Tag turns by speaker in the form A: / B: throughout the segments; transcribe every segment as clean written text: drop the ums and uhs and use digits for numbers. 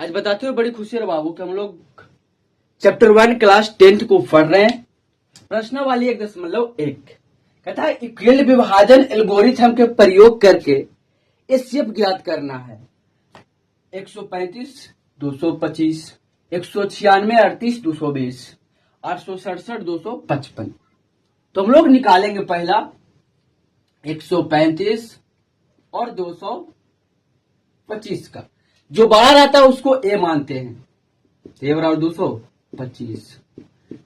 A: आज बताते हुए बड़ी खुशी है बाबू कि हम लोग चैप्टर 1 क्लास 10th को पढ़ रहे हैं। प्रश्नावली 1.1 कहता है इक्विल विभाजन एल्गोरिथम के प्रयोग करके एचसीएफ ज्ञात करना है। 135, 225, 196, 38, 220, 867, 255। तो हम लोग निकालेंगे पहला 135 और 225 का। जो बड़ा रहता है उसको ए मानते हैं, ए बराबर 225।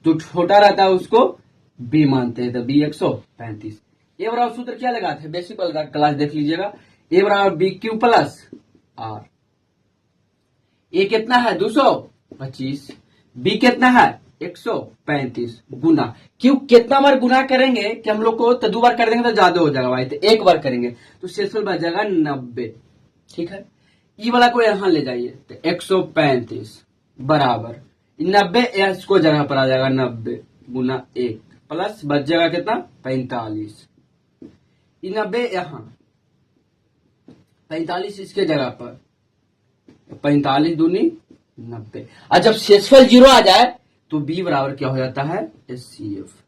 A: जो छोटा रहता है उसको बी मानते हैं, तो बी 135। ए बराबर सूत्र क्या लगाते हैं, बेसिक वाला क्लास देख लीजिएगा। ए बराबर बी क्यू प्लस आर। ए कितना है 225, बी कितना है 135 गुना क्यों कितना बार गुना करेंगे कि हम लोग को, तो 2 बार कर देंगे तो ज्यादा हो जाएगा भाई, तो 1 बार करेंगे तो शेषफल बच जाएगा 90। ठीक है, ई वाला को यहां ले जाइए, तो 135 बराबर 90, इसको जगह पर आ जाएगा 90 गुना 1 प्लस बच जाएगा कितना 45। 90 यहां 45 इसके जगह पर, 45 दूनी 90। और जब शेषफल 0 आ जाए तो बी बराबर क्या हो जाता है एचसीएफ।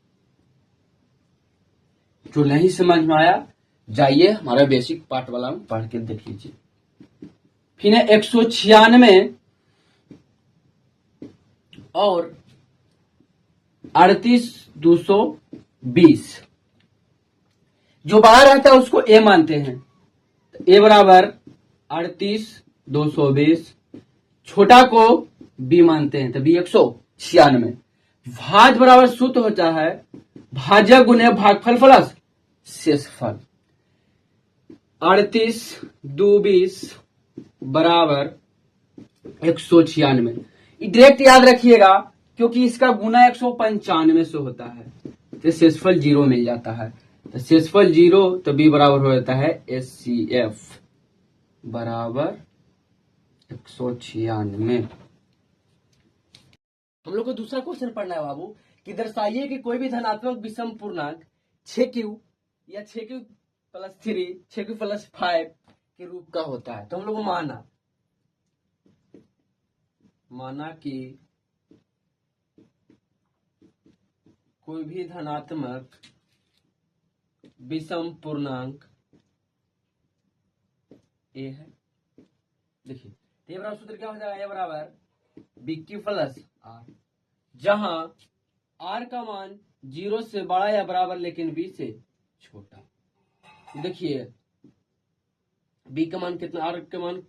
A: जो नहीं समझ में आया जाइए हमारा बेसिक पार्ट वाला में पढ़ के देख लीजिए। फिर है 196 और 38, 220। जो बड़ा रहता है उसको ए मानते हैं, तो ए बराबर 38, 220। छोटा को बी मानते हैं, तो बी 196। भाज बराबर सूत्र होता है भाजक गुने भागफल प्लस शेषफल। 38, 220 बराबर 196। डायरेक्ट याद रखिएगा क्योंकि इसका गुना 195 से होता है, तो शेषफल 0 मिल जाता है। तो शेषफल 0, तो बी बराबर हो जाता है एचसीएफ बराबर 196। हम लोग को दूसरा क्वेश्चन पढ़ना है बाबू कि दर्शाइए कि कोई भी धनात्मक विषम पूर्णांक 6q या 6q प्लस 3, 6q प्लस 5 के रूप का होता है। तो हम लोग को माना कि कोई भी धनात्मक विषम पूर्णांक ए है। देखिए ए बराबर सूत्र क्या हो जाएगा, ए बराबर बी क्यू प्लस आर, जहां आर का मान 0 से बड़ा या बराबर लेकिन बी से छोटा। देखिए बी का मान कितना, आर का मान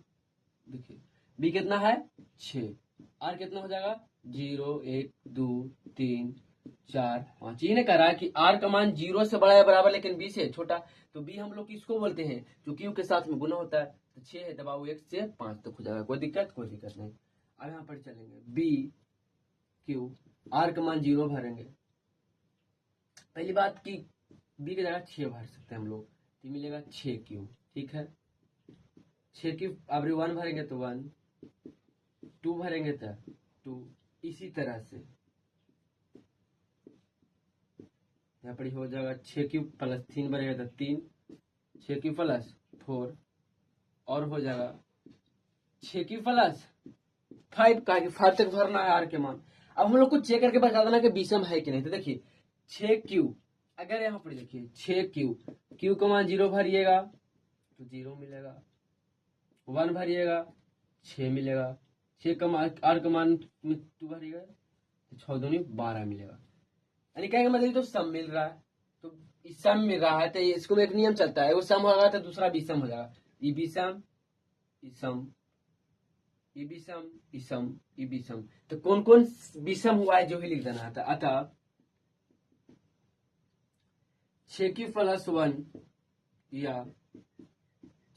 A: देखिए बी कितना है 6, आर कितना हो जाएगा 0, 1, 2, 3, 4, 5। ये कह रहा है कि आर का मान 0 से बड़ा या बराबर लेकिन बी से छोटा। तो बी हम लोग किसको बोलते हैं, जो क्यू के साथ में गुना होता है। तो 6 है दबाओ 1 से 5 तक हो जाएगा, कोई दिक्कत नहीं। अब यहाँ पर चलेंगे बी क्यू, आर का मान 0 भरेंगे। पहली बात की बी की जगह 6 भर सकते हैं हम लोग, तो मिलेगा 6q। ठीक है, 6q अब 1 भरेंगे तो 1, 2 भरेंगे तो 2, इसी तरह से यहाँ पर हो जाएगा 6q प्लस 3 भरेगा तो 3, 6q प्लस 4 और हो जाएगा 6q प्लस 5 का 5 तक भरना है आर के मान। अब हम लोग को चेक करके बता देना कि विषम है कि नहीं। तो देखिए 6q, अगर यहाँ पर देखिए 6q, q का मान 0 भरिएगा तो 0 मिलेगा, 1 भरिएगा 6 मिलेगा, 6 का मान आर का मान 2 भरिएगा तो 6 दूनी 12 मिलेगा। यानी क्या मतलब तो सम मिल रहा है, तो इस सम मिल रहा है तो इसको में एक नियम चलता है, वो सम होगा तो दूसरा विषम हो जाएगा। ई विषम, इसम, ई विषम, इसम, ई विषम। तो कौन कौन विषम हुआ है जो ही लिख देना है। अतः 6q प्लस 1 या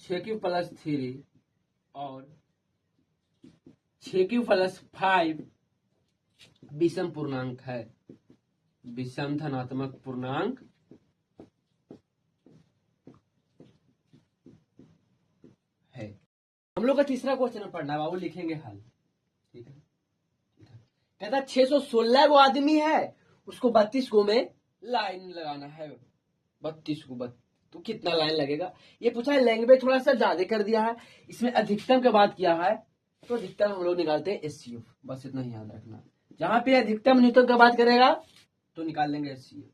A: 6q प्लस 3 और 6q प्लस 5 विषम पूर्णांक है, विषम धनात्मक पूर्णांक है। हम लोग का तीसरा क्वेश्चन पढ़ना है बाबू, लिखेंगे हल। ठीक है, कहता 616 गो आदमी है, उसको 32 गो में लाइन लगाना है। 32 को तो कितना लाइन लगेगा ये पूछा है। लैंग्वेज थोड़ा सा ज्यादा कर दिया है, इसमें अधिकतम की बात किया है तो अधिकतम हम लोग निकालते हैं HCF, बस इतना ही याद रखना। जहां पे अधिकतम न्यूटन का बात करेगा तो निकाल लेंगे HCF।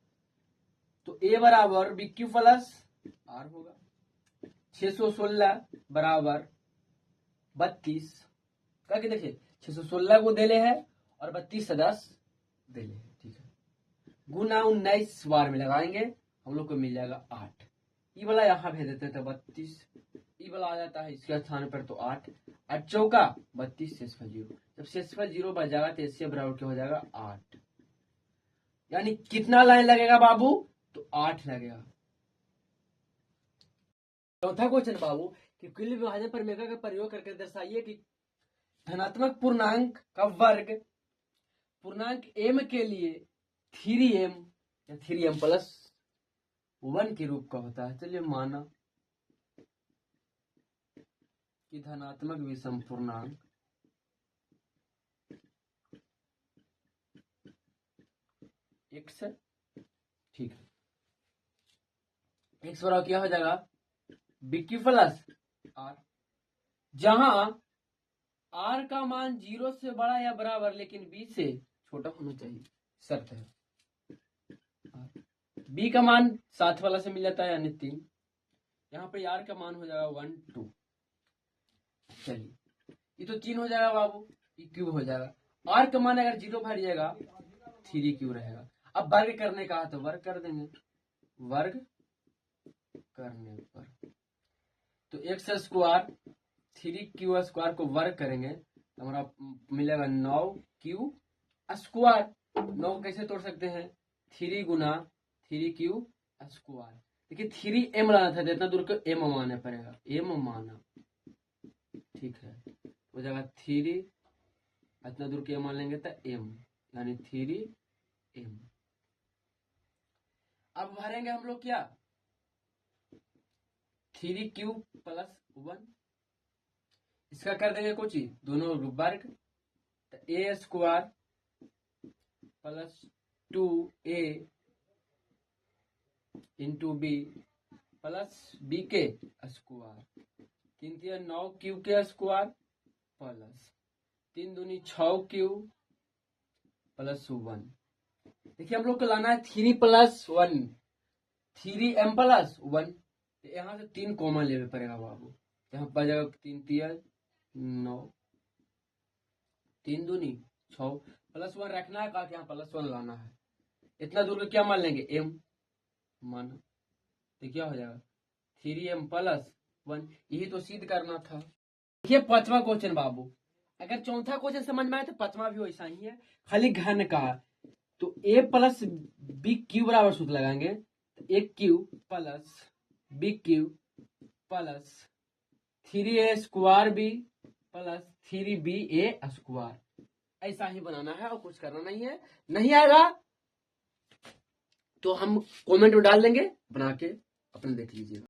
A: तो A बराबर BQ प्लस R होगा। 616 बराबर 32, करके देखिए 616 को देले है और 32 से 10 देले है, ठीक है। गुना 19 बार में लगाएंगे, हम लोग को मिल जाएगा 8। ई वाला यहाँ भेज देते थे 32, ई वाला आ जाता है इसके स्थान पर तो 8, 8 चौका 32, शेषफल 0। जब शेषफल 0 बच जाएगा तो इससे बराबर क्या हो जाएगा 8। यानी कितना लाइन लगेगा बाबू, तो 8 लगेगा। चौथा क्वेश्चन बाबू कि कुल विभाजन प्रमेय का प्रयोग करके दर्शाइए कि धनात्मक पूर्णांक का वर्ग पूर्णांक m के लिए 3m या 3m प्लस 1 के रूप का होता है। चलिए माना कि धनात्मक विषम पूर्णांक x है, ठीक है। x बराबर क्या हो जाएगा BQ प्लस R, जहां R का मान 0 से बड़ा या बराबर लेकिन B से छोटा होना चाहिए, शर्त है। B का मान 7 वाला से मिल जाता है यानी 3, यहाँ पे R का मान हो जाएगा 1 2। चलिए ये तो 3 हो जाएगा बाबू, ये क्यूब हो जाएगा। R का मान अगर 0 भर जाएगा 3 क्यूब रहेगा। अब वर्ग करने का है तो वर्ग कर देंगे, वर्ग करने पर तो x स्क्वायर 3q स्क्वायर को वर्ग करेंगे तो हमारा मिलेगा 9q स्क्वायर। 9 कैसे तोड़ सकते हैं, 3 गुना 3q स्क्वायर। देखिए 3m लाना था, इतना दूर को m मानना पड़ेगा, m माना, ठीक है। हो जाएगा 3, इतना दूर के मान लेंगे तो m, यानी 3m। अब भरेंगे हम लोग क्या 3q प्लस 1, इसका कर देंगे कुछ दोनों वर्ग, तो a square plus 2a into b plus b के स्क्वायर, 3 3 9 q के स्क्वायर प्लस 3 दूनी 6 q प्लस 1। देखिए हम लोग को लाना है 3 प्लस 1, 3m प्लस 1। यहाँ से 3 कॉमन लेना पड़ेगा बाबू, यहाँ पर जाएगा 3 3 9, 3 दूनी 6 प्लस 1 रखना है, कहा कि यहाँ प्लस 1 लाना है। इतना दूर को क्या मान लेंगे m माना, तो क्या हो जाएगा 3m प्लस 1। यही तो सिद्ध करना था। देखिए 5वां क्वेश्चन बाबू, अगर चौथा क्वेश्चन समझ में आए तो 5वां भी वैसा ही है, खाली घन का। तो a प्लस बी क्यू बराबर सूत्र लगाएंगे, तो a cube plus B cube plus 3a square B plus 3ba square, ऐसा ही बनाना है और कुछ करना नहीं है। नहीं आएगा तो हम कमेंट में डाल देंगे, बना के अपने देख लीजिएगा।